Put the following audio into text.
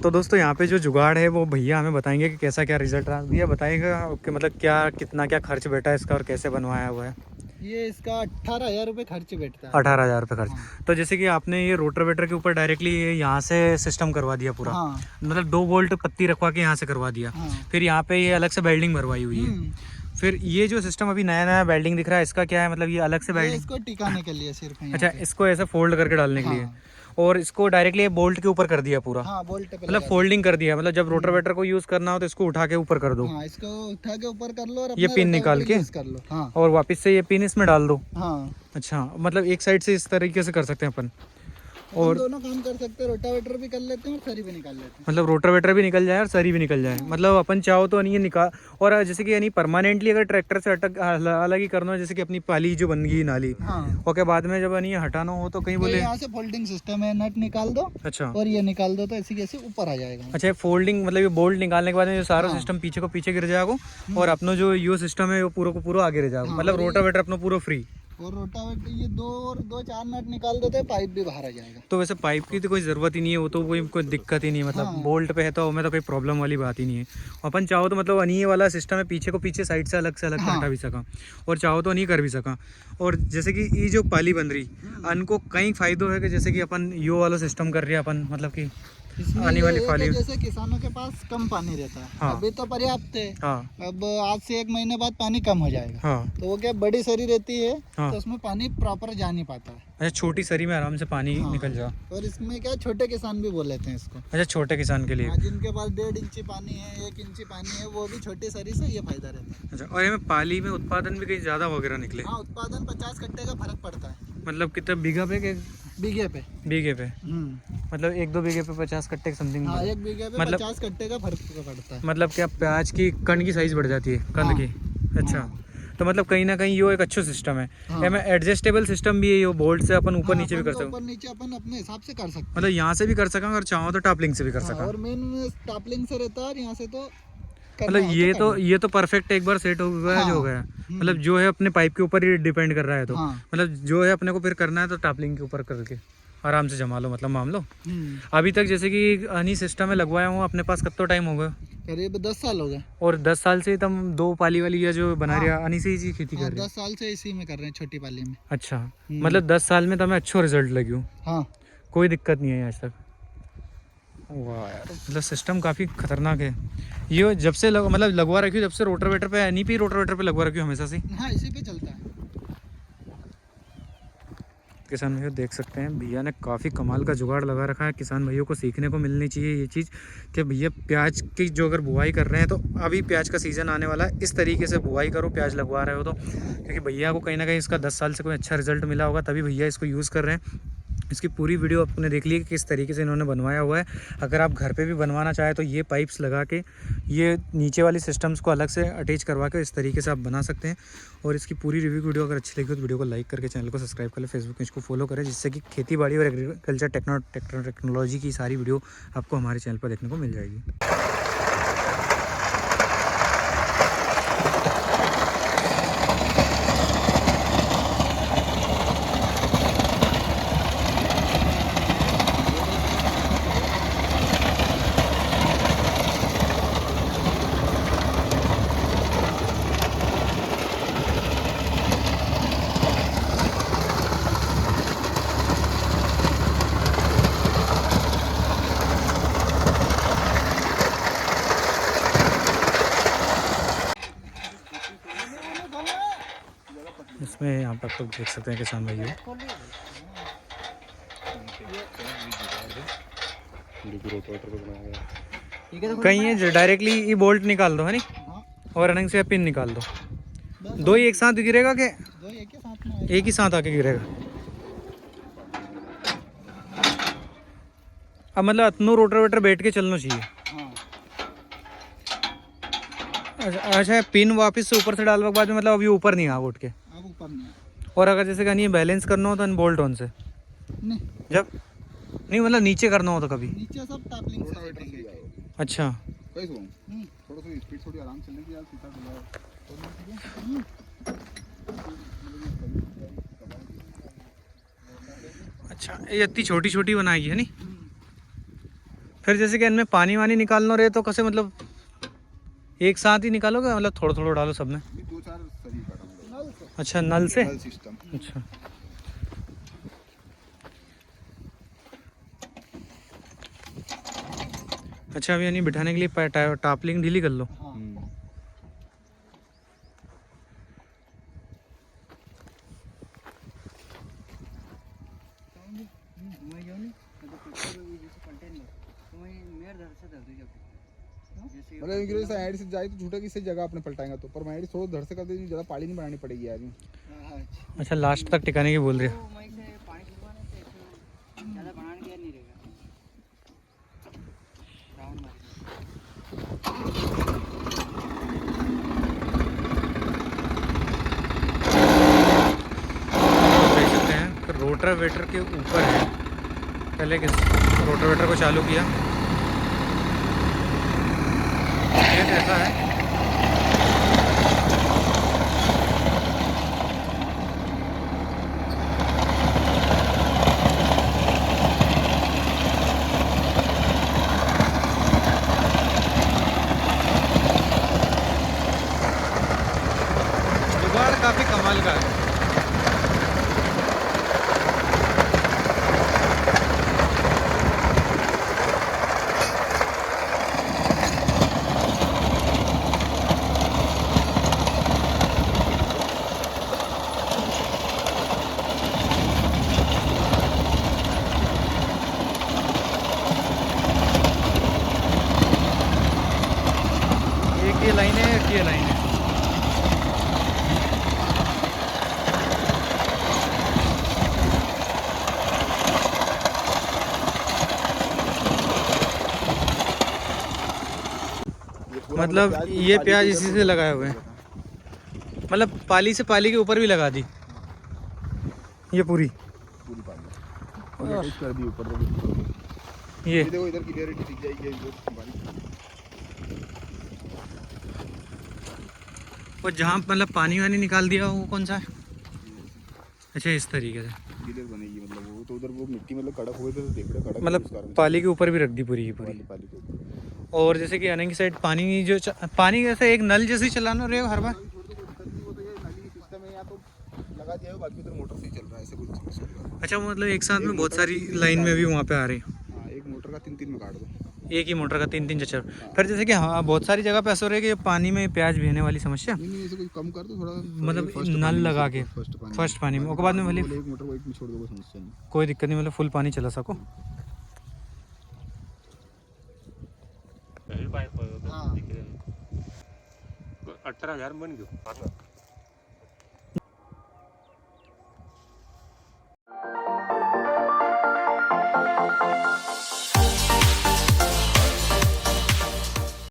तो दोस्तों यहाँ पे जो जुगाड़ है वो भैया हमें बताएंगे कि कैसा क्या रिजल्ट रहा। भैया बताएगा कि मतलब क्या कितना क्या खर्च बैठा है इसका और कैसे बनवाया हुआ है। ये इसका 18,000 रुपये खर्च बैठता है। 18,000 रुपये खर्च। हाँ। तो जैसे कि आपने ये रोटावेटर के ऊपर डायरेक्टली यहाँ से सिस्टम करवा दिया पूरा। हाँ। मतलब 2 वोल्ट पत्ती रखवा के यहाँ से करवा दिया। हाँ। फिर यहाँ पे ये अलग से वेल्डिंग भरवाई हुई है। फिर ये जो सिस्टम अभी नया नया वेल्डिंग दिख रहा है इसका क्या है, मतलब ये अलग से वेल्डिंग? इसको टिकाने के लिए सिर्फ यहाँ अच्छा, पे। इसको ऐसा फोल्ड करके डालने के लिए। और इसको डायरेक्टली बोल्ट के ऊपर कर दिया पूरा। हाँ, बोल्ट पे मतलब फोल्डिंग कर दिया, मतलब जब रोटावेटर को यूज करना हो तो इसको उठा के ऊपर कर दो। हाँ, इसको उठा के ऊपर कर लो और ये पिन निकाल के कर लो। हाँ। और वापस से ये पिन इसमें डाल दो। हाँ। अच्छा, मतलब एक साइड से इस तरीके से कर सकते हैं अपन। और दोनों काम कर सकते हैं, रोटावेटर भी कर लेते हैं और सरी भी निकाल लेते हैं। मतलब रोटावेटर भी निकल जाए और सरी भी निकल जाए। मतलब अपन चाहो तो नहीं ये निकाल। और जैसे कि यानी परमानेंटली अगर ट्रैक्टर से अलग ही करना हो, जैसे कि अपनी पाली जो बन गई नाली, हाँ। ओके, बाद में जब ये हटाना हो तो कहीं बोले यहाँ से फोल्डिंग सिस्टम है, नट निकाल दो। अच्छा। और ये निकाल दो तो ऐसी कैसे ऊपर आ जाएगा। अच्छा, फोल्डिंग मतलब ये बोल्ट निकालने के बाद में जो सारा सिस्टम पीछे को पीछे गिर जाएगा और अपना जो यो सिस्टम है वो पूरा को पूरा आगे रह जाएगा। मतलब रोटावेटर अपना पूरा फ्री। और रोटावेटर ये दो चार नट निकाल देते हैं, पाइप भी बाहर आ जाएगा। तो वैसे पाइप की तो कोई ज़रूरत ही नहीं है, वो तो कोई दिक्कत ही नहीं है। मतलब बोल्ट पे है तो हमें तो कोई प्रॉब्लम वाली बात ही नहीं है। अपन चाहो तो मतलब अनी वाला सिस्टम है, पीछे को पीछे साइड से अलग हटा भी सका और चाहो तो नहीं कर भी सका। और जैसे कि ये जो पाली बन रही अनको कई फायदों है कि जैसे कि अपन यो वाला सिस्टम कर रहे हैं अपन, मतलब कि आने वाली पाली जैसे किसानों के पास कम पानी रहता है। हाँ। अभी तो पर्याप्त है। हाँ। अब आज से 1 महीने बाद पानी कम हो जाएगा। हाँ। तो वो क्या बड़ी सरी रहती है। हाँ। तो उसमें पानी प्रॉपर जा नहीं पाता है। अच्छा, छोटी सरी में आराम से पानी निकल जा। और इसमें क्या छोटे किसान भी बोल लेते हैं इसको। अच्छा, छोटे किसान के लिए। जिनके पास 1.5 इंची पानी है, 1 इंची पानी है, वो भी छोटी सरी से ये फायदा रहता है। अच्छा, और ये पाली में उत्पादन भी कहीं ज़्यादा वगैरह निकले? हाँ, उत्पादन 50 कट्टे का फर्क पड़ता है। मतलब कितना बीघा पे के? बीघे पे। बीघे पे मतलब 1-2 बीघे पे 50 कट्टे समथिंग। हाँ, 1 बीघे पे मतलब 50 कट्टे का फर्क पड़ता है। मतलब क्या प्याज की कंड की साइज बढ़ जाती है, कंद की? अच्छा। तो मतलब कहीं ना कहीं ये एक अच्छा सिस्टम है। इसमें एडजस्टेबल सिस्टम भी है, ये बोल्ट से अपन ऊपर नीचे भी कर सकते हैं। ऊपर नीचे अपन अपने हिसाब से कर सकते हैं। मतलब यहाँ से भी कर सका और चाहो तो टापलिंग से भी कर सका। और मेन टापलिंग से रहता है और यहाँ से तो मतलब ये तो परफेक्ट एक बार सेट हो गया जो हो गया। मतलब जो है अपने पाइप के ऊपर ही डिपेंड कर रहा है। तो मतलब जो है अपने को फिर करना है तो टापलिंग के ऊपर करके आराम से जमा लो, मतलब मान लो। अभी तक जैसे कि अनी सिस्टम में लगवाया हूँ अपने पास, कब तो टाइम हो गया? करीब 10 साल हो गए। और 10 साल से तुम 2 पाली वाली या जो बना रही है अनी से ही खेती कर रही है? 10 साल से इसी में कर रहे हैं, छोटी पाली में। अच्छा, मतलब 10 साल में तुम्हें अच्छा रिजल्ट लगी हो? हाँ, कोई दिक्कत नहीं है आज तक। वाह यार, मतलब सिस्टम काफ़ी खतरनाक है ये। जब से मतलब लगवा रखी हो, जब से रोटावेटर पे एनी पी रोटावेटर पे लगवा रखी हो हमेशा से? हाँ, इसी पे चलता है। किसान भैया देख सकते हैं भैया ने काफ़ी कमाल का जुगाड़ लगा रखा है। किसान भाइयों को सीखने को मिलनी चाहिए ये चीज़ कि भैया प्याज की जो अगर बुआई कर रहे हैं तो अभी प्याज का सीज़न आने वाला है, इस तरीके से बुआई करो प्याज लगवा रहे हो तो। क्योंकि भैया को कहीं ना कहीं इसका 10 साल से कोई अच्छा रिजल्ट मिला होगा, तभी भैया इसको यूज़ कर रहे हैं। इसकी पूरी वीडियो आपने देख ली कि किस तरीके से इन्होंने बनवाया हुआ है। अगर आप घर पे भी बनवाना चाहें तो ये पाइप्स लगा के ये नीचे वाली सिस्टम्स को अलग से अटैच करवा के इस तरीके से आप बना सकते हैं। और इसकी पूरी रिव्यू वीडियो अगर अच्छी लगी तो वीडियो को लाइक करके चैनल को सब्सक्राइब कर लें, फेसबुक पेज को फॉलो करें, जिससे कि खेती बाड़ी और एग्रीकल्चर टेक्नोलॉजी की सारी वीडियो आपको हमारे चैनल पर देखने को मिल जाएगी। इसमें यहाँ पर आप लोग देख सकते हैं किसान भाइयों, कहीं है जो डायरेक्टली ये बोल्ट निकाल दो है नहीं, और रनिंग से पिन निकाल दो। 2 ही एक साथ गिरेगा के? 2 एक ही साथ आके गिरेगा। अब मतलब अतनो रोटावेटर बैठ के चलना चाहिए। अच्छा, पिन वापस से ऊपर से डालने के बाद में मतलब अभी ऊपर नहीं आ उठ के? अब ऊपर नहीं। और अगर जैसे कहीं बैलेंस करना हो तो बोल्ट ऑन से नहीं, जब नहीं मतलब नीचे करना हो तो कभी नीचे सब टापलिंग से बैठेंगे। अच्छा, थोड़ा सा स्पीड थोड़ी आराम चलेगी यार, सीधा चलाओ। अच्छा, ये इतनी छोटी छोटी बनाएगी है नहीं? फिर जैसे कि इनमें पानी वानी निकालना रहे तो कैसे, मतलब एक साथ ही निकालोगे, मतलब थोड़ा थोड़ा डालो सब में? ये 2-4 शरीर काटा नल से। अच्छा, नल से। नल सिस्टम। अच्छा, अच्छा अब यानी बिठाने के लिए टापलिंग ढीली कर लो। हाँ। मतलब इनके लिए साइड से जाए तो झूठे की सही जगह अपने पलटाएंगे तो, पर माइड थोड़ा धड़ से कर देंगे, ज़्यादा पाली नहीं बनानी पड़ेगी यार। अच्छा, लास्ट तक टिकाने की बोल रहे हो। देख सकते हैं रोटर वेटर के ऊपर है। पहले किस रोटर वेटर को चालू किया, ये कैसा है। जुगाड़ काफ़ी कमाल का है। एक ये लाइन है, एक ये लाइन है। मतलब ये प्याज इसी से लगाए हुए हैं, मतलब पाली से पाली के ऊपर भी लगा दी ये पूरी। पूरी पाली और अटैच कर दी ऊपर तो ये देखो इधर क्लियरिटी दिख जाएगी इधर बारीक। और जहाँ मतलब पानी वानी निकाल दिया वो कौन सा है? अच्छा, इस तरीके से क्लियर बनेगी, मतलब वो तो उधर वो मिट्टी मतलब कड़क हुए थे तो देख रहे कड़क, मतलब पाली के ऊपर भी रख दी पूरी की पूरी। पाली के ऊपर। और जैसे कि आने की साइड पानी जो पानी जैसे एक नल जैसे चलाना रहेगा हर बार। वो तो ये नाली सिस्टम है, या तो लगा दिया हो, बाकी उधर मोटर से ही चल रहा है, ऐसे कुछ समस्या नहीं। अच्छा, मतलब एक साथ में बहुत सारी लाइन में भी वहाँ पे आ रही है। हाँ, एक मोटर का 3-3 में काट दो। एक ही मोटर का 3-3 चच्चर। फिर जैसे कि हाँ बहुत सारी जगह पे ऐसा हो रहा है कि पानी में प्याज बहने वाली समस्या, नहीं ऐसे कुछ कम कर दो थोड़ा, मतलब नल लगा के फर्स्ट पानी में, उसके बाद में भले एक मोटर को एक में छोड़ दो, कोई समस्या नहीं। कोई दिक्कत नहीं, मतलब फुल पानी चला सको। पाइप 18,000 बन गयो।